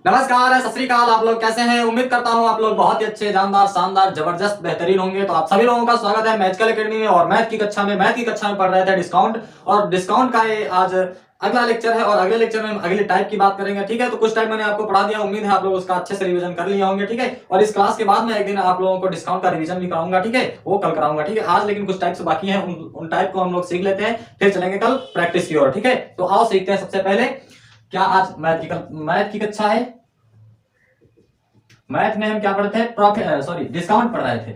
नमस्कार, सत श्री अकाल। आप लोग कैसे हैं? उम्मीद करता हूं आप लोग बहुत ही अच्छे, जानदार, शानदार, जबरदस्त, बेहतरीन होंगे। तो आप सभी लोगों का स्वागत है मैजिकल एकेडमी में। और मैथ की कक्षा में पढ़ रहे थे डिस्काउंट, और डिस्काउंट का ये आज अगला लेक्चर है। और अगले लेक्चर में हम अगले टाइप की बात करेंगे। ठीक है, तो कुछ टाइम मैंने आपको पढ़ा दिया, उम्मीद है आप लोग उसका अच्छे से रिवीजन कर लिए होंगे। ठीक है, और इस क्लास के बाद में एक दिन आप लोगों को डिस्काउंट का रिवीजन भी कराऊंगा। ठीक है, वो कल कराऊंगा। ठीक है, आज लेकिन कुछ टाइप्स बाकी हैं, उन टाइप को हम लोग सीख लेते हैं, फिर चलेंगे कल प्रैक्टिस की ओर। ठीक है, तो आओ सीखते हैं। सबसे पहले क्या आज मैथ की कक्षा है। मैथ में हम क्या पढ़ते हैं? डिस्काउंट पढ़ रहे थे।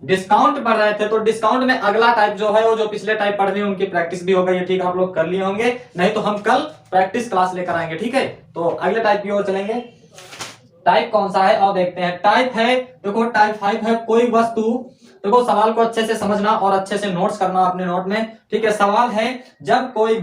डिस्काउंट पढ़ रहे थे, तो डिस्काउंट में अगला टाइप जो है, वो जो पिछले टाइप पढ़ रहे हैं उनकी प्रैक्टिस भी हो गई है। ठीक, आप लोग कर लिए होंगे, नहीं तो हम कल प्रैक्टिस क्लास लेकर आएंगे। ठीक है, तो अगले टाइप की ओर चलेंगे। टाइप कौन सा है और देखते हैं। टाइप है, देखो टाइप 5 है, कोई वस्तु। देखो सवाल को अच्छे से समझना और अच्छे से नोट्स करना अपने नोट में। ठीक है, सवाल है जब कोई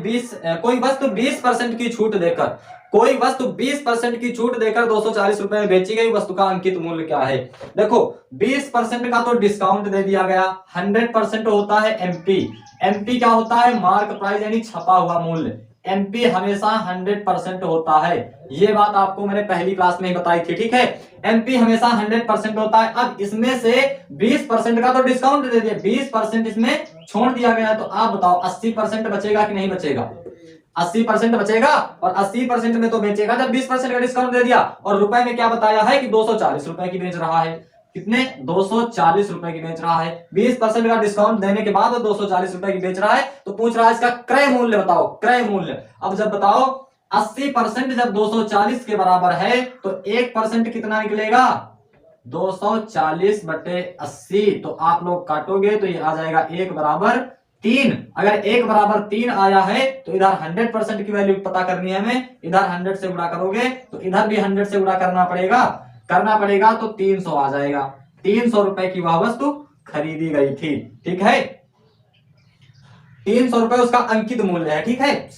वस्तु 20% की छूट देकर 20% की छूट देकर 240 रुपए में बेची गई वस्तु का अंकित मूल्य क्या है। देखो 20% का तो डिस्काउंट दे दिया गया। 100% होता है एमपी। एमपी क्या होता है? मार्क प्राइस, यानी छपा हुआ मूल्य। एमपी हमेशा 100% होता है। ये बात आपको मैंने पहली क्लास में ही बताई थी। ठीक है, एमपी हमेशा 100% होता है। अब इसमें से 20% का तो डिस्काउंट दे दिया, 20% इसमें छोड़ दिया गया। तो आप बताओ 80% बचेगा कि नहीं बचेगा? 80% बचेगा, और 80% में तो बेचेगा जब 20% का डिस्काउंट दे दिया। और रुपए में क्या बताया है कि 240 रुपए की बेच रहा है। कितने? 240 रुपए की बेच रहा है। 20% का डिस्काउंट देने के बाद वो 240 रुपए की बेच रहा है। तो पूछ रहा है इसका क्रय मूल्य बताओ, क्रय मूल्य। अब जब बताओ 80% जब 240 के बराबर है, तो 1% कितना निकलेगा? 240 बटे 80। तो आप लोग काटोगे तो ये आ जाएगा 1 बराबर 3। अगर 1 बराबर 3 आया है, तो इधर 100% की वैल्यू पता करनी है हमें। इधर 100 से गुणा करोगे तो इधर भी 100 से गुणा करना पड़ेगा तो 300 आ जाएगा। 300 रुपए की वह वस्तु खरीदी गई थी। ठीक है, 300 रुपए उसका अंकित मूल्य है। ठीक है,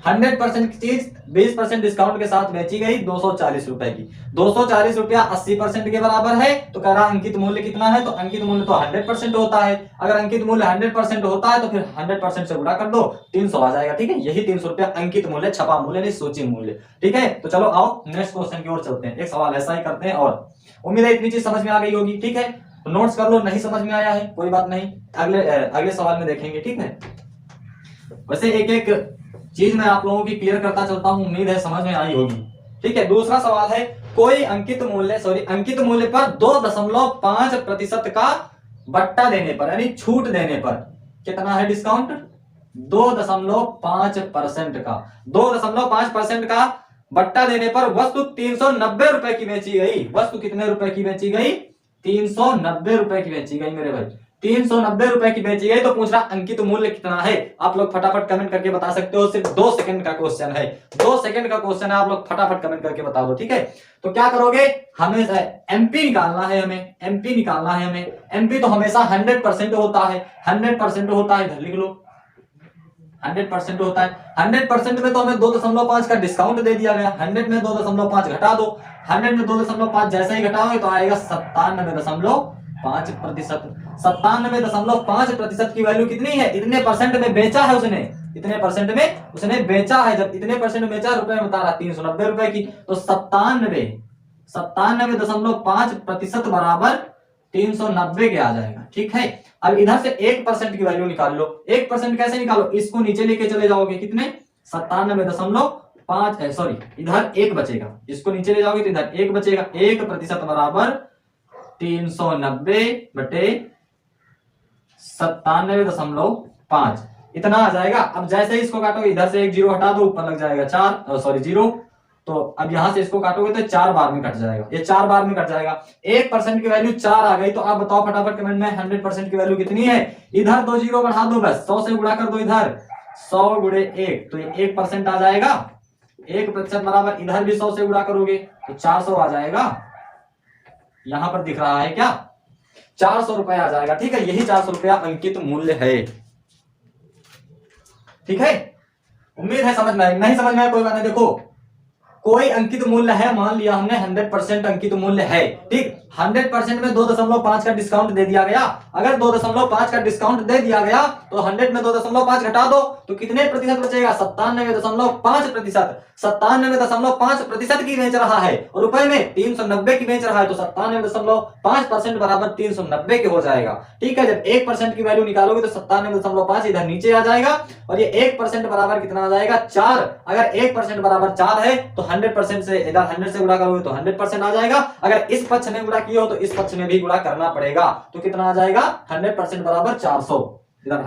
100% की चीज 20% डिस्काउंट के साथ बेची गई 240 रुपए की। 240 रुपया 80% के बराबर है, तो कह रहा अंकित मूल्य कितना है? तो अंकित मूल्य तो 100% होता है। अगर अंकित मूल्य 100% होता है तो फिर 100% से गुणा कर दो, 300 आ जाएगा। ठीक है, यही 300 रुपया अंकित मूल्य, छपा मूल्य नहीं, सूची मूल्य। ठीक है, तो चलो आओ नेक्स्ट क्वेश्चन की ओर चलते हैं। एक सवाल ऐसा ही करते हैं, और उम्मीद है इतनी चीज समझ में आ गई होगी। ठीक है, तो नोट्स कर लो, नहीं समझ में आया है कोई बात नहीं, अगले सवाल में देखेंगे। ठीक है, वैसे एक एक चीज मैं आप लोगों की क्लियर करता चलता हूं, उम्मीद है समझ में आई होगी। ठीक है, दूसरा सवाल है, कोई अंकित मूल्य पर 2.5% का बट्टा देने पर, यानी छूट देने पर कितना है डिस्काउंट? 2.5% का 2.5% का बट्टा देने पर वस्तु 390 रुपए की बेची गई। वस्तु कितने रुपए की बेची गई? 390 रुपए की बेची गई मेरे भाई। 390 रुपए की बेची गई। तो पूछ रहा अंकित मूल्य कितना है। आप लोग फटाफट कमेंट करके बता सकते हो, सिर्फ 2 सेकंड का क्वेश्चन है। 2 सेकंड का क्वेश्चन है, आप लोग फटाफट कमेंट करके बता दो। ठीक है, तो क्या करोगे? हमें एमपी निकालना है, हमें एमपी तो हमेशा 100% होता है। 100% होता है, इधर लिख लो 100% होता है। 100% में तो हमें 2.5 का डिस्काउंट दे दिया गया। 100 में 2.5 घटा दो। 100 में 2.5 जैसे ही घटाओगे तो आएगा 97.5%। 97.5% की वैल्यू कितनी है? इतने परसेंट में बेचा है उसने, इतने परसेंट में उसने बेचा है। जब इतने परसेंट में बेचा, रुपए में बता रहा 390 रुपए की, तो 97.5% बराबर 390 के आ जाएगा। ठीक है, अब इधर से 1% की वैल्यू निकाल लो। 1% कैसे निकालो? इसको नीचे लेके चले जाओगे, कितने? 97.5 है, सॉरी इधर 1 बचेगा। इसको नीचे ले जाओगे तो इधर 1 बचेगा। 1% बराबर 390 बटे 97.5, इतना आ जाएगा। अब जैसे ही इसको काटोगे, इधर से 1 जीरो हटा दो, ऊपर लग जाएगा 0। तो अब यहां से इसको काटोगे तो 4 बार में कट जाएगा। ये 4 बार में कट जाएगा। 1% की वैल्यू 4 आ गई। तो आप बताओ फटाफट कमेंट में 100% की वैल्यू कितनी है? इधर 2 जीरो बढ़ा दो, बस 100 से गुणा कर दो। इधर 100 गुणे 1, तो ये 1% आ जाएगा। 1% बराबर इधर भी 100 से गुणा करोगे तो 400 आ जाएगा। यहां पर दिख रहा है क्या? 400 रुपए आ जाएगा। ठीक है, यही 400 रुपया अंकित मूल्य है। ठीक है, उम्मीद है समझ में आएगी। नहीं समझ में आया कोई बात नहीं। देखो कोई अंकित मूल्य है, मान लिया हमने 100% अंकित मूल्य है, ठीक, 100% में 2.5 का डिस्काउंट दे दिया गया। अगर 2.5 का डिस्काउंट दे दिया गया तो 100 में 2.5 घटा दो तो कितने प्रतिशत बचेगा? 97.5%। 97.5% की बेच रहा है और रुपए में 390 की बेच रहा है, तो 97.5% बराबर 390 के हो जाएगा। ठीक है, जब 1% की वैल्यू निकालोगे तो 97.5 इधर नीचे आ जाएगा और ये 1% बराबर कितना आ जाएगा? 4। अगर 1% बराबर 4 है तो 100% से इधर 100 से गुणा करोगे तो 100% आ जाएगा। अगर इस पक्ष में गुणा किया हो तो इस पक्ष में भी गुणा करना पड़ेगा, तो कितना आ जाएगा? 100% बराबर 400। इधर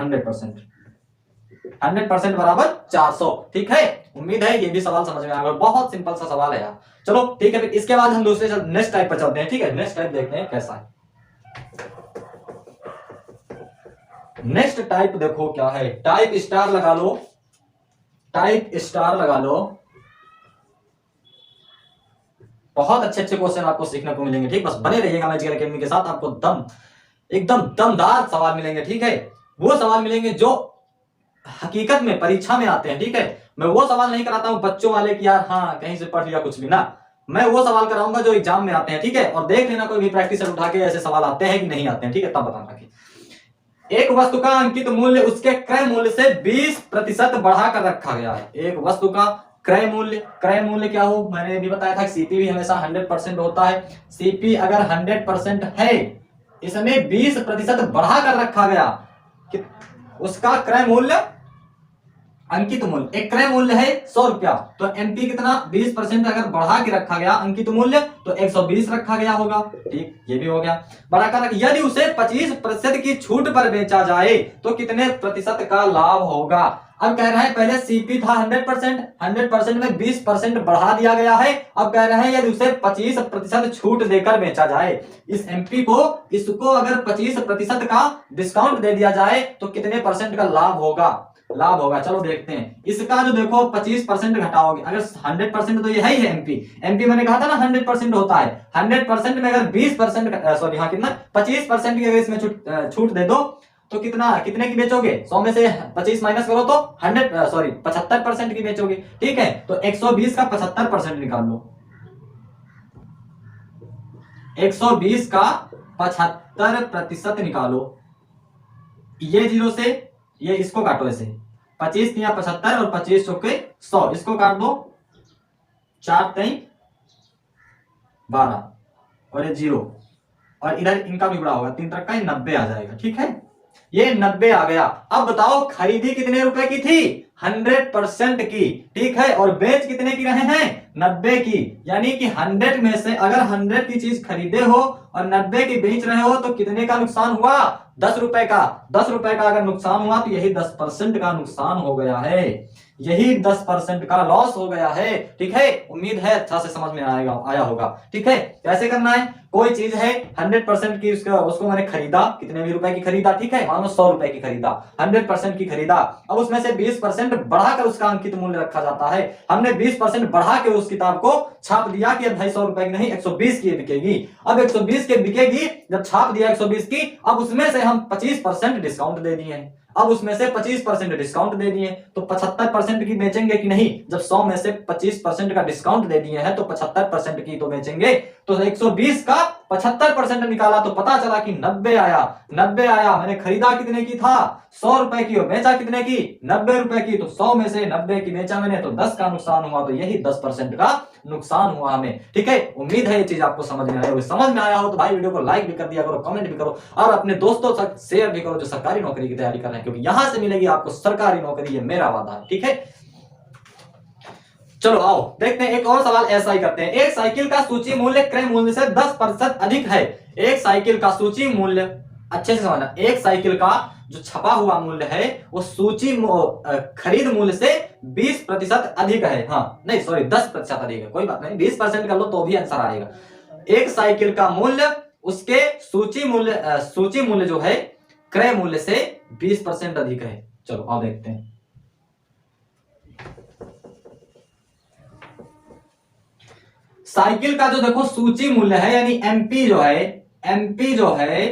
100% बराबर 400। ठीक है, उम्मीद है ये भी सवाल समझ में आएगा, बहुत सिंपल सा सवाल है यार। चलो ठीक है, फिर इसके बाद हम दूसरे नेक्स्ट टाइप पर चलते हैं। ठीक है, नेक्स्ट टाइप देखते हैं कैसा है। नेक्स्ट टाइप देखो क्या है, टाइप स्टार लगा लो, टाइप स्टार लगा लो। बहुत अच्छे अच्छे क्वेश्चन आपको सीखने को मिलेंगे, ठीक, बस बने रहिएगा मैजिकल एकेडमी के साथ, आपको एकदम दमदार सवाल मिलेंगे। ठीक है, वो सवाल मिलेंगे जो हकीकत में परीक्षा में आते हैं। ठीक है, मैं वो सवाल नहीं कराता हूं बच्चों वाले कि यार हाँ कहीं से पढ़ लिया कुछ भी ना, मैं वो सवाल कराऊंगा जो एग्जाम में आते हैं। ठीक है, और देख लेना कोई भी प्रैक्टिस उठा के ऐसे सवाल आते हैं कि नहीं आते हैं। ठीक है, तब बताना कि एक वस्तु का अंकित मूल्य उसके क्रय मूल्य से 20% बढ़ाकर रखा गया है। एक वस्तु का क्रय मूल्य क्या हो, मैंने भी बताया था सीपी भी हमेशा 100% होता है। सीपी अगर 100% है, इसमें 20% बढ़ाकर रखा गया कि उसका क्रय मूल्य अंकित मूल्य, एक क्रय मूल्य है 100 रुपया, तो एमपी कितना? 20% अगर बढ़ा के रखा गया अंकित मूल्य तो 120 रखा गया होगा। ठीक, ये भी हो गया। बढ़ाकर यदि उसे 25% की छूट पर बेचा जाए तो कितने प्रतिशत का लाभ होगा? अब कह रहे हैं पहले सीपी था 100% में 20% बढ़ा दिया गया है। अब कह रहे हैं यदि उसे 25% छूट देकर बेचा जाए, इस एमपी को, इसको अगर 25% का डिस्काउंट दे दिया जाए तो कितने परसेंट का लाभ होगा? चलो देखते हैं। इसका जो देखो 25% घटाओगे, अगर 100% तो ये है ही है एमपी मैंने कहा था ना 100% होता है। 100% में अगर 20% सॉरी हाँ कितना 25% की अगर इसमें छूट दे दो तो कितने की बेचोगे? 100 में से 25 माइनस करो तो 75% की बेचोगे। ठीक है, तो 120 का 75% निकाल लो। 120 का 75% निकालो। ये 0 से ये इसको काटो, ऐसे 25 या 75 और 25 चौके 100, इसको काट दो, 4 3 12 और ये 0 और इधर इनका भी बड़ा होगा 3 तक का 90 आ जाएगा। ठीक है, ये 90 आ गया। अब बताओ खरीदी कितने रुपए की थी? 100% की। ठीक है, और बेच कितने की रहे हैं? 90 की। यानी कि 100 में से अगर 100 की चीज खरीदे हो और 90 की बेच रहे हो तो कितने का नुकसान हुआ? 10 रुपए का। 10 रुपए का अगर नुकसान हुआ तो यही 10% का नुकसान हो गया है, यही 10% का लॉस हो गया है। ठीक है, उम्मीद है अच्छा से समझ में आया होगा। ठीक है, कैसे करना है? कोई चीज है 100% की, उसको मैंने खरीदा, कितने भी रुपए की खरीदा, ठीक है, मान लो 100 रुपए की खरीदा, 100% की खरीदा। अब उसमें से 20% बढ़ाकर उसका अंकित मूल्य रखा जाता है। हमने 20% बढ़ा के उस किताब को छाप दिया कि अब 250 रुपए की नहीं 120 की बिकेगी। अब 120 की बिकेगी, जब छाप दिया 120 की, अब उसमें से हम 25% डिस्काउंट दे दिए। अब उसमें से 25% डिस्काउंट दे दिए तो 75% की बेचेंगे कि नहीं? जब 100 में से 25% का डिस्काउंट दे दिए हैं तो 75% की तो बेचेंगे। तो 120 का 75% निकाला तो पता चला कि 90 आया। 90 आया, मैंने खरीदा कितने की था? 100 रुपए की, और बेचा कितने की? 90 रुपए की। तो 100 में से 90 की बेचा मैंने तो 10 का नुकसान हुआ, तो यही 10% का नुकसान हुआ हमें। ठीक है, उम्मीद है ये चीज आपको समझ में आया होगी। समझ में आया हो तो भाई वीडियो को लाइक भी कर दिया करो, कमेंट भी करो और अपने दोस्तों तक शेयर भी करो जो सरकारी नौकरी की तैयारी कर रहे हैं, क्योंकि यहां से मिलेगी आपको सरकारी नौकरी, ये मेरा वादा है। ठीक है, चलो आओ देखते हैं एक और सवाल ऐसा ही करते हैं। एक साइकिल का सूची मूल्य क्रय मूल्य से 10% अधिक है। एक साइकिल का सूची मूल्य, अच्छे से समझना, एक साइकिल का जो छपा हुआ मूल्य है वो सूची खरीद मूल्य से 20% अधिक है। हाँ नहीं सॉरी 10% अधिक है, कोई बात नहीं, 20% कर लो तो भी आंसर आएगा। एक साइकिल का मूल्य उसके सूची मूल्य जो है क्रय मूल्य से 20% अधिक है। चलो आओ देखते हैं। साइकिल का जो देखो सूची मूल्य है यानी एमपी जो है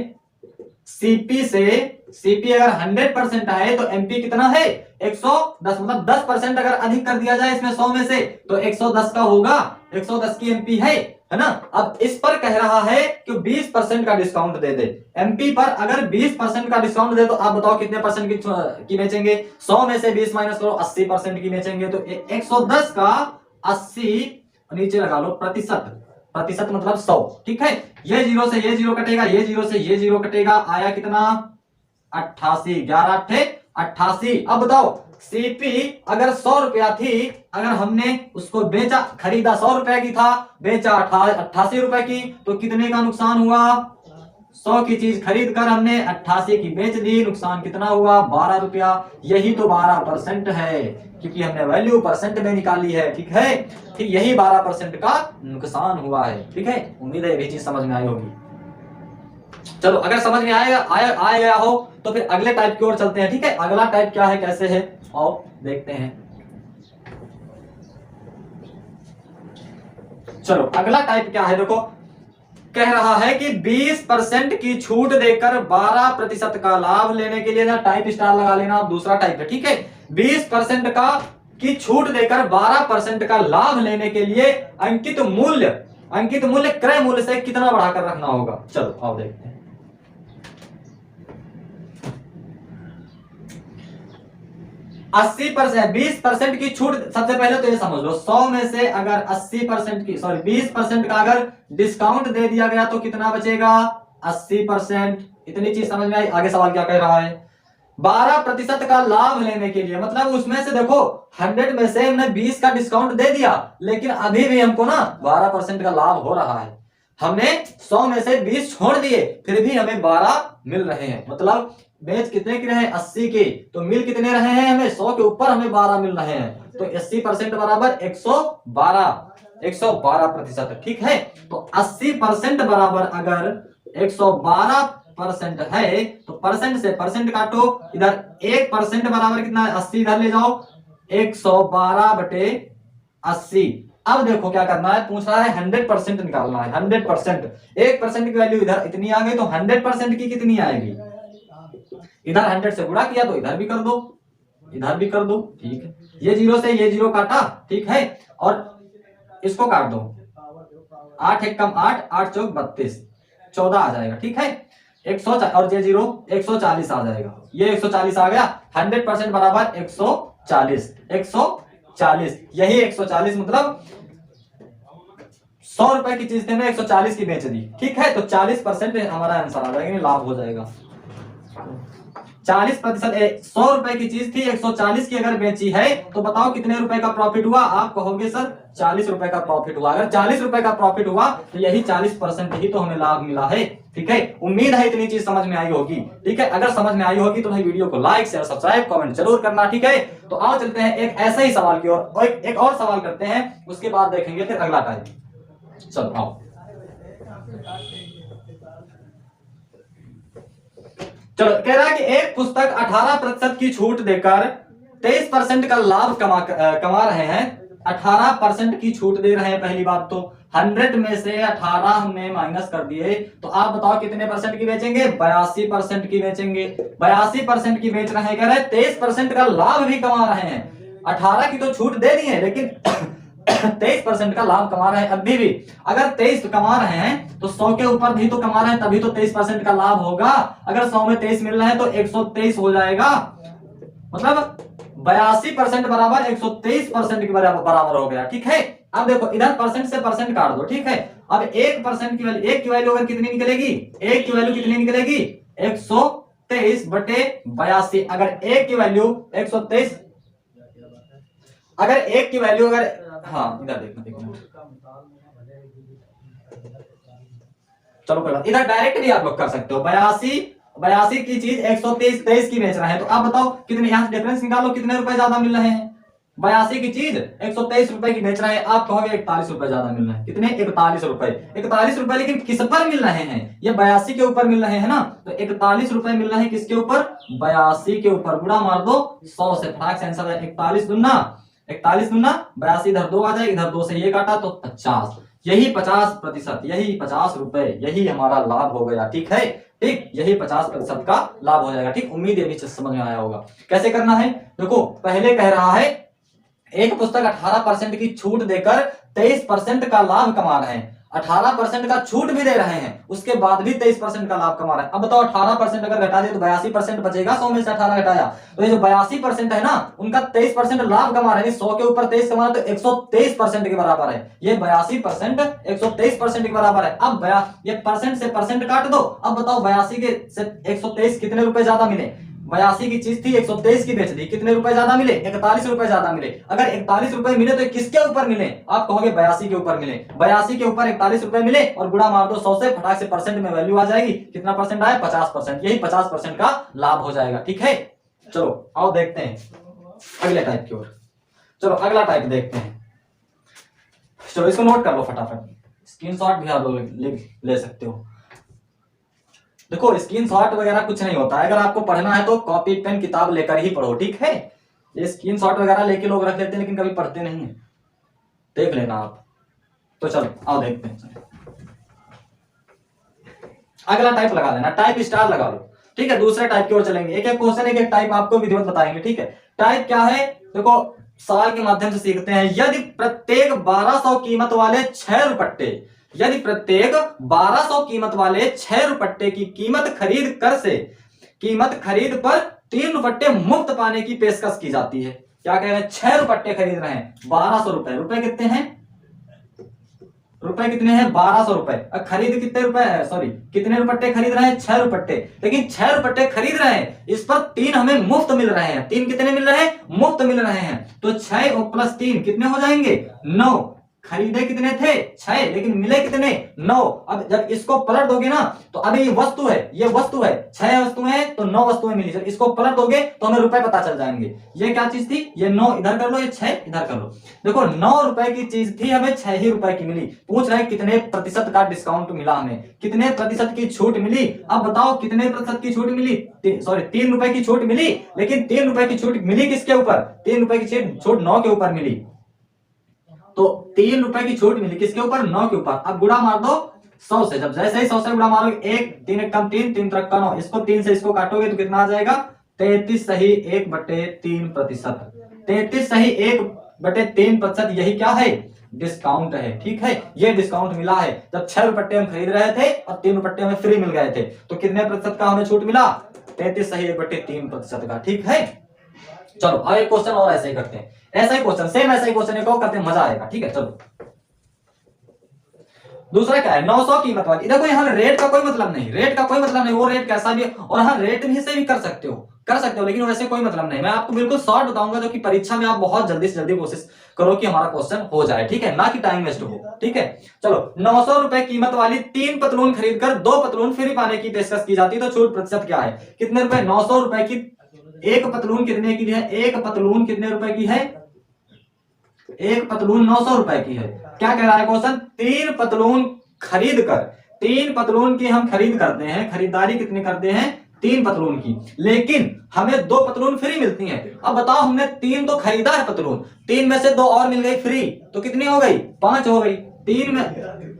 सीपी अगर 100% है तो एमपी कितना है 110, मतलब 10% अगर अधिक कर दिया जाए इसमें 100 में से तो 110 का होगा, 110 की एमपी है ना। अब इस पर कह रहा है कि 20% का डिस्काउंट दे दे। एमपी पर अगर 20% का डिस्काउंट दे तो आप बताओ कितने परसेंट की बेचेंगे। 100 में से 20 माइनस करो, 80% की बेचेंगे। तो 110 का 80 नीचे लगा लो प्रतिशत, प्रतिशत मतलब 100, ठीक है। ये जीरो से ये जीरो कटेगा, ये जीरो से ये जीरो कटेगा, आया कितना 88, 11 88। अब बताओ सीपी अगर 100 रुपया थी, अगर हमने उसको बेचा, खरीदा 100 रुपए की था, बेचा 88 रुपए की, तो कितने का नुकसान हुआ। 100 की चीज खरीद कर हमने 88 की बेच दी, नुकसान कितना हुआ 12 रुपया। यही तो 12% है, क्योंकि हमने वैल्यू परसेंट में निकाली है, ठीक है। ठीक यही 12% का नुकसान हुआ है, ठीक है। उम्मीद है ये भी चीज समझ में आई होगी। चलो अगर समझ में आ गया हो तो फिर अगले टाइप की ओर चलते हैं, ठीक है। अगला टाइप क्या है, कैसे है, और देखते हैं। चलो अगला टाइप क्या है, देखो कह रहा है कि 20% की छूट देकर 12% का लाभ लेने के लिए ना टाइप स्टार लगा लेना, दूसरा टाइप है, ठीक है। 20% का की छूट देकर 12% का लाभ लेने के लिए अंकित मूल्य क्रय मूल्य से कितना बढ़ाकर रखना होगा। चलो आओ देखते हैं। 80%, 20% की छूट, सबसे पहले तो ये समझ लो 100 में से अगर 80% की, सॉरी 20% का अगर डिस्काउंट दे दिया गया तो कितना बचेगा 80%। इतनी चीज समझ में आई। आगे सवाल क्या कह रहा है, 12% का लाभ लेने के लिए, मतलब उसमें से देखो 100 में से हमने 20 का डिस्काउंट दे दिया, लेकिन अभी भी हमको ना 12% का लाभ हो रहा है। हमने 100 में से 20 छोड़ दिए, फिर भी हमें 12 मिल रहे हैं। मतलब बेच कितने के रहे 80 के, तो मिल कितने रहे हैं हमें 100 के ऊपर हमें 12 मिल रहे हैं। तो 80% बराबर 112%, ठीक है। तो 80% बराबर अगर 112% है तो परसेंट से परसेंट काटो, इधर 1% बराबर कितना है 80, इधर ले जाओ 112/80। अब देखो क्या करना है, पूछ रहा है 100% निकालना है। 100%, 1% की वैल्यू इधर इतनी आ गई, तो 100% की कितनी आएगी, इधर 100 से गुणा किया तो इधर भी कर दो, इधर भी कर दो, ठीक है। ये जीरो से ये जीरो काटा, ठीक है, और इसको काट दो, 8 एक कम 8, 8 चौक 32, 14 आ जाएगा, ठीक है। 140 और ये जीरो 140 आ जाएगा, ये 140 आ गया। 100% बराबर 140, 140, यही 140, मतलब 100 रुपए की चीज थे, मैं 140 की बेच दी, ठीक है। तो 40% हमारा आंसर आ जाएगा, लाभ हो जाएगा 40%। 100 रुपए की चीज थी, 140 की अगर बेची है तो बताओ कितने रुपए का प्रॉफिट हुआ। आप कहोगे सर 40 रुपए का प्रॉफिट हुआ। अगर 40 रुपए का प्रॉफिट हुआ तो यही 40% ही तो हमें लाभ मिला है, ठीक है। उम्मीद है इतनी चीज समझ में आई होगी, ठीक है। अगर समझ में आई होगी तो भाई वीडियो को लाइक शेयर सब्सक्राइब कमेंट जरूर करना, ठीक है। तो आओ चलते हैं एक ऐसे ही सवाल की ओर, और एक और सवाल करते हैं, उसके बाद देखेंगे फिर अगला टाइप। चलो आओ। चलो कह रहा है कि एक पुस्तक 18% की छूट देकर 23% का लाभ कमा रहे हैं। 18% की छूट दे रहे हैं, पहली बात तो 100 में से 18 हमने माइनस कर दिए, तो आप बताओ कितने परसेंट की बेचेंगे, 82% की बेचेंगे। 82% की बेच रहे हैं, कह रहे हैं 23% का लाभ भी कमा रहे हैं। 18 की तो छूट दे दी है, लेकिन 23% का लाभ कमा रहे हैं अभी भी। अगर 23 कमा रहे हैं तो 100 के ऊपर भी तो कमा रहे हैं, तभी तो 23% का लाभ होगा। अगर 100 में 23 मिल रहे हैं तो 123 हो जाएगा, मतलब 82% बराबर 123% के बराबर हो गया, ठीक है। अब देखो इधर परसेंट से परसेंट काट दो, ठीक है। अब 1% की वैल्यू, एक की वैल्यू अगर कितनी निकलेगी, एक की वैल्यू कितनी निकलेगी 123/82। अगर एक की वैल्यू 123, अगर एक की वैल्यू अगर, हाँ इधर देखना, चलो कोई बात, इधर डायरेक्ट भी आप लोग कर सकते हो। 82 की चीज 123 की बेच रहे हैं, तो आप बताओ कितने, यहां से डिफरेंस निकालो कितने रुपए ज्यादा मिल रहे हैं। 82 की चीज 123 रुपए की बेच रहे हैं, आप कहोगे 41 रुपए ज्यादा मिल रहे हैं। कितने 41 रुपए, 41 रुपए, लेकिन किस पर मिल रहे हैं, ये 82 के ऊपर मिल रहे हैं ना। तो 41 रुपए मिल रहे हैं किसके ऊपर, 82 के ऊपर। गुणा मार दो 100 से, फटाक से आंसर है 41 दूना 82, इधर 2 आ जाए, इधर 2 से ये काटा तो 50, यही 50%, यही 50 रुपए, यही हमारा लाभ हो गया, ठीक है। ठीक, यही 50% का लाभ हो जाएगा। ठीक, उम्मीद है भी समझ में आया होगा। कैसे करना है, देखो पहले कह रहा है एक पुस्तक 18% की छूट देकर 23% का लाभ कमा रहे हैं। 18% का छूट भी दे रहे हैं, उसके बाद भी 23% का लाभ कमा रहे हैं। अब बताओ 18% अगर घटा दे तो 82% बचेगा। 100 में से 18 घटाया तो ये जो 82% है ना, उनका 23% लाभ कमा रहे हैं। 100 के ऊपर 23 कमा रहे तो 123% के बराबर है। ये 82% 123% के बराबर है। अब ये परसेंट से परसेंट काट दो। अब बताओ 82 के से 123 कितने रुपए ज्यादा मिले। 82 की चीज थी, 123 की बेच दी, कितने रुपए ज्यादा मिले, 41 रुपए ज्यादा मिले। अगर 41 रुपए मिले तो किसके ऊपर मिले, आप कहोगे 82 के ऊपर मिले। 82 के ऊपर 41 रुपए मिले और गुणा मार दो 100 से, फटाक से परसेंट में वैल्यू आ जाएगी। कितना परसेंट आया, 50%। यही 50% का लाभ हो जाएगा। ठीक है, चलो आओ देखते हैं अगले टाइप की ओर। चलो अगला टाइप देखते हैं। चलो इसको नोट कर लो फटाफट, स्क्रीनशॉट भी आप लोग ले सकते हो। देखो स्क्रीनशॉट वगैरह कुछ नहीं होता है, अगर आपको पढ़ना है तो कॉपी पेन किताब लेकर ही पढ़ो। ठीक है, ये स्क्रीनशॉट वगैरह लेके लोग रख लेते हैं लेकिन कभी पढ़ते नहीं है, देख लेना आप। तो चलो आओ देखते हैं। अगला टाइप लगा लेना, टाइप स्टार लगा लो। ठीक है, दूसरे टाइप की ओर चलेंगे। एक एक क्वेश्चन एक एक टाइप आपको विधिवत बताएंगे। ठीक है, टाइप क्या है, देखो सवाल के माध्यम से सीखते हैं। यदि प्रत्येक 1200 कीमत वाले 6 रुपट्टे, यदि प्रत्येक 1200 कीमत वाले 6 रुपट्टे की कीमत खरीद पर 3 रुपट्टे मुफ्त पाने की पेशकश की जाती है। क्या कह रहे हैं, 6 रुपट्टे खरीद रहे हैं, 1200 रुपए। रुपए कितने हैं, रुपए कितने हैं, 1200 रुपए। खरीद कितने रुपए है, सॉरी कितने रुपट्टे खरीद रहे हैं, 6 रुपट्टे। लेकिन 6 रुपट्टे खरीद रहे हैं, इस पर 3 हमें मुफ्त मिल रहे हैं। 3 कितने मिल रहे हैं, मुफ्त मिल रहे हैं। तो 6 और प्लस 3 कितने हो जाएंगे, 9। खरीदे कितने थे, 6, लेकिन मिले कितने, 9। अब जब इसको पलट दोगे ना, तो अभी ये वस्तु है, ये वस्तु है, 6 वस्तुएं तो 9 वस्तुएं मिली। जब इसको पलट दोगे तो हमें रुपए पता चल जाएंगे। ये क्या चीज थी, ये 9 इधर कर लो, ये 6 इधर कर लो। देखो 9 रुपए की चीज थी, हमें 6 ही रुपए की मिली। पूछ रहे हैं कितने प्रतिशत का डिस्काउंट मिला, हमें कितने प्रतिशत की छूट मिली। अब बताओ कितने प्रतिशत की छूट मिली, सॉरी 3 रुपए की छूट मिली। लेकिन 3 रुपए की छूट मिली किसके ऊपर, 3 रुपए की छूट 9 के ऊपर मिली। तो 3 रुपए की छूट मिली किसके ऊपर, 9 के ऊपर। अब गुणा मार दो 100 से। जब जैसे ही 100 से गुणा मारोगे, 1 3 एक कम 3 3 तरक का 9, इसको 3 से इसको काटोगे तो कितना आ जाएगा, 33 सही 1/3%। 33 सही 1/3%, यही क्या है, डिस्काउंट है। ठीक है, ये डिस्काउंट मिला है। जब 6 रुपट्टे हम खरीद रहे थे और 3 रुपट्टे हमें फ्री मिल गए थे, तो कितने प्रतिशत का हमें छूट मिला, 33 सही 1/3% का। ठीक है, चलो अब एक क्वेश्चन और ऐसे ही करते हैं। ऐसा ही क्वेश्चन, सेम ऐसा ही क्वेश्चन एक और करते हैं, मजा आएगा। ठीक है, चलो दूसरा क्या है, 900 कीमत वाली। देखो यहाँ रेट का कोई मतलब नहीं, रेट का कोई मतलब नहीं, वो रेट कैसा भी है। और हाँ रेट भी से भी कर सकते हो, लेकिन वैसे कोई मतलब नहीं। मैं आपको बिल्कुल शॉर्ट बताऊंगा, जो कि परीक्षा में आप बहुत जल्दी से जल्दी कोशिश करो कि हमारा क्वेश्चन हो जाए। ठीक है, ना कि टाइम वेस्ट हो। ठीक है, चलो 900 रुपए कीमत वाली 3 पतलून खरीदकर 2 पतलून फ्री पाने की पेशकश की जाती है, तो छूट प्रतिशत क्या है, कितने रुपए, 900 रुपए की एक पतलून कितने की है, एक पतलून कितने रुपए की है, एक पतलून 900 रुपए की है। क्या कह रहा है क्वेश्चन, 3 पतलून खरीद कर, 3 पतलून की हम खरीद करते हैं, खरीदारी कितनी करते हैं, 3 पतलून की, लेकिन हमें 2 पतलून फ्री मिलती हैं। अब बताओ हमने 3 तो खरीदा है पतलून, 3 में से 2 और मिल गई फ्री, तो कितनी हो गई, 5 हो गई। 3 में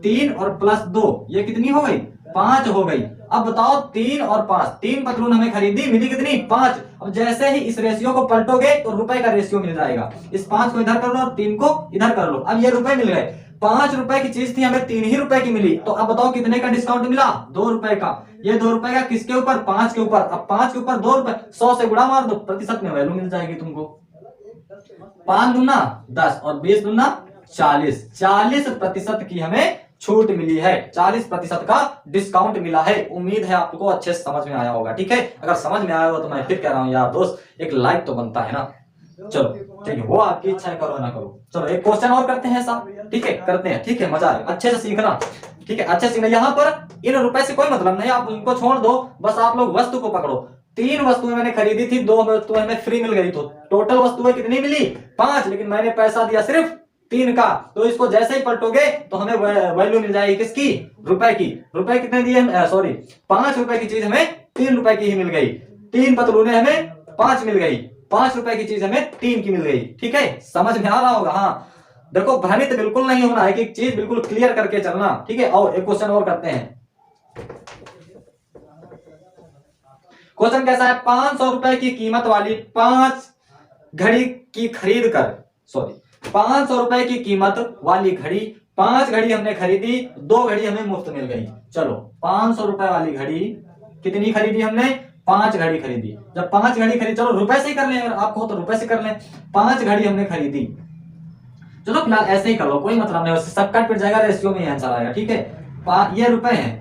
3 और प्लस 2 ये कितनी हो गई, 5 हो गई। अब बताओ 3 और 5, 3 पतलून हमें खरीदी, मिली कितनी, 5। अब जैसे ही इस रेशियो को पलटोगे तो रुपए का रेशियो मिल जाएगा। इस 5 को इधर कर लो और 3 को इधर कर लो। अब ये रुपए मिल गए। 5 रुपए की चीज थी, हमें 3 ही रुपए की मिली। तो अब बताओ कितने का डिस्काउंट मिला, 2 रुपए का। ये 2 रुपए का किसके ऊपर, 5 के ऊपर। अब 5 के ऊपर 2 रुपए, 100 से गुणा मार दो, प्रतिशत में वैल्यू मिल जाएगी तुमको। 5 दूना 10 और 20 दूना 40, 40% की हमें छूट मिली है, 40% का डिस्काउंट मिला है। उम्मीद है आपको अच्छे से समझ में आया होगा। ठीक है, अगर समझ में आया हो तो मैं फिर कह रहा हूं यार दोस्त, एक लाइक तो बनता है ना। चलो ठीक है, वो आपकी इच्छा है, करो ना करो। चलो एक क्वेश्चन और करते हैं साहब। ठीक है, करते हैं। ठीक है, मजा आएगा, अच्छे से सीखना। ठीक है, अच्छे से सीखना। यहाँ पर इन रुपए से कोई मतलब नहीं, आप उनको छोड़ दो, बस आप लोग वस्तु को पकड़ो। 3 वस्तुएं मैंने खरीदी थी, 2 वस्तुएं हमें फ्री मिल गई, तो टोटल वस्तुएं कितनी मिली, 5, लेकिन मैंने पैसा दिया सिर्फ 3 का। तो इसको जैसे ही पलटोगे तो हमें वैल्यू मिल जाएगी किसकी, रुपए की। रुपए कितने दिए, सॉरी 5 रुपए की चीज हमें 3 रुपए की ही मिल गई। 3 पतलूने हमें 5 मिल गई, 5 रुपए की चीज हमें 3 की मिल गई। ठीक है, समझ में आ रहा होगा। हाँ देखो, भ्रमित बिल्कुल नहीं होना है, कि चीज बिल्कुल क्लियर करके चलना। ठीक है, और एक क्वेश्चन और करते हैं। क्वेश्चन कैसा है, 500 रुपए की कीमत वाली 5 घड़ी की खरीद कर, सॉरी 500 रुपए की कीमत वाली घड़ी 5 घड़ी हमने खरीदी, 2 घड़ी हमें मुफ्त मिल गई। चलो 500 रुपए वाली घड़ी कितनी खरीदी हमने, 5 घड़ी खरीदी। जब 5 घड़ी खरीदी, चलो रुपए से ही कर लें, अगर आपको हो तो रुपए से कर लें। 5 घड़ी हमने खरीदी, चलो फिलहाल ऐसे ही कर लो, कोई मतलब नहीं, सब कट पिट जाएगा, रेशियो में आंसर आएगा, ठीक है। ये रुपए हैं,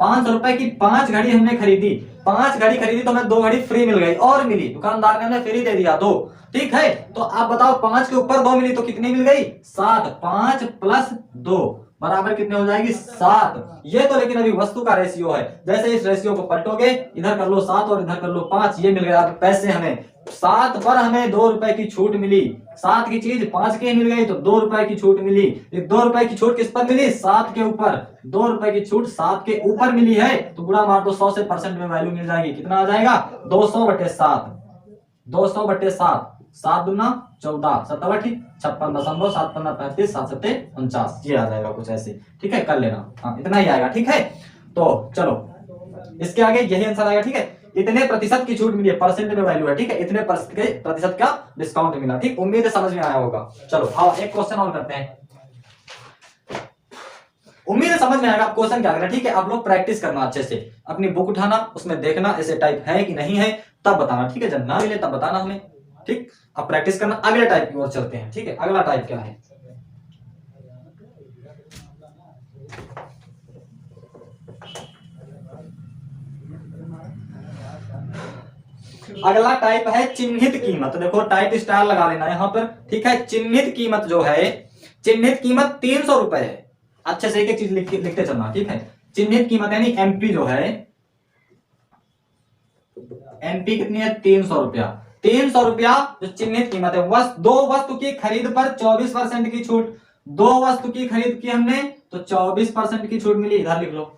500 रुपए की 5 घड़ी हमने खरीदी, 5 घड़ी खरीदी तो हमें 2 घड़ी फ्री मिल गई, और मिली, दुकानदार ने हमें फ्री दे दिया 2, ठीक है। तो आप बताओ 5 के ऊपर 2 मिली तो कितनी मिल गई, 7। 5 प्लस 2 बराबर कितने हो जाएगी, 7। ये तो लेकिन अभी वस्तु का रेशियो है, जैसे इस रेशियो को पलटोगे, इधर कर लो 7 और इधर कर लो 5, ये मिल गया। पैसे हमें 7 पर हमें 2 रुपए की छूट मिली, 7 की चीज 5 की मिल गई तो 2 रुपए की छूट मिली। 2 रुपए की छूट किस पर मिली, 7 के ऊपर। 2 रुपए की छूट 7 के ऊपर मिली है तो गुणा मार दो 100 से, परसेंट में वैल्यू मिल जाएगी, कितना आ जाएगा 200/7। 200/7, 7 दूना 14, 7 ठीक 56.7 15 35 7 7 49, ये आ जाएगा कुछ ऐसे, ठीक है, कर लेना, हाँ इतना ही आएगा, ठीक है। तो चलो इसके आगे यही आंसर आएगा, ठीक है। इतने प्रतिशत की छूट मिली है, परसेंट में वैल्यू है, ठीक है, इतने प्रतिशत का डिस्काउंट मिला, ठीक, उम्मीद है समझ में आया होगा। चलो आओ एक क्वेश्चन और करते हैं, उम्मीद है समझ में आएगा। आप क्वेश्चन क्या करना, ठीक है, आप लोग प्रैक्टिस करना अच्छे से, अपनी बुक उठाना, उसमें देखना ऐसे टाइप है कि नहीं है, तब बताना, ठीक है, जब ना मिले तब बताना हमें, ठीक। अब प्रैक्टिस करना, अगले टाइप की ओर चलते हैं, ठीक है। अगला टाइप क्या है, अगला टाइप है चिन्हित कीमत। देखो टाइप स्टार लगा लेना यहां पर, ठीक है। चिन्हित कीमत जो है, चिन्हित कीमत 300 रुपए है, अच्छे से एक एक चीज लिखते चलना, ठीक है। चिन्हित कीमत यानी एमपी जो है, एमपी कितनी है 300 रुपया। 300 रुपया जो चिन्हित कीमत है, दो वस्तु की खरीद पर 24% की छूट, 2 वस्तु की खरीद की हमने तो 24% की छूट मिली, इधर लिख लो।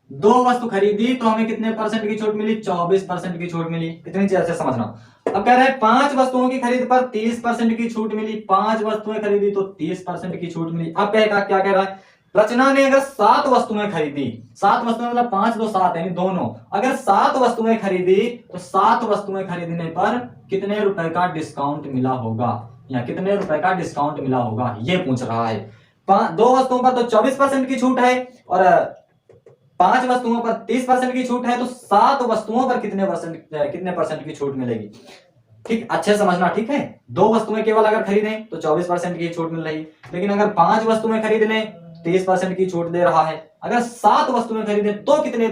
2 वस्तु खरीदी तो हमें कितने परसेंट की छूट मिली, 24% की छूट मिली, इतनी चीज से समझना। अब कह रहे हैं 5 वस्तुओं की खरीद पर 30% की छूट मिली, 5 वस्तुएं खरीदी तो 30% की छूट मिली। अब क्या कह रहा है, रचना ने अगर 7 वस्तुएं खरीदी, 7 वस्तुएं मतलब 5 2 7 यानी दोनों, अगर 7 वस्तुएं खरीदी तो 7 वस्तुएं खरीदने पर कितने रुपए का डिस्काउंट मिला होगा, या कितने रुपए का डिस्काउंट मिला होगा, ये पूछ रहा है। 2 वस्तुओं पर तो 24% की छूट है और 5 वस्तुओं पर 30% की छूट है, तो 7 वस्तुओं पर कितने परसेंट की छूट मिलेगी, ठीक, अच्छे समझना, ठीक है। 2 वस्तुएं केवल अगर खरीदें तो 24% की छूट मिल रही, लेकिन अगर 5 वस्तुएं खरीद लें 30% की छूट दे रहा है, अगर 7 वस्तुएं खरीदें तो कितने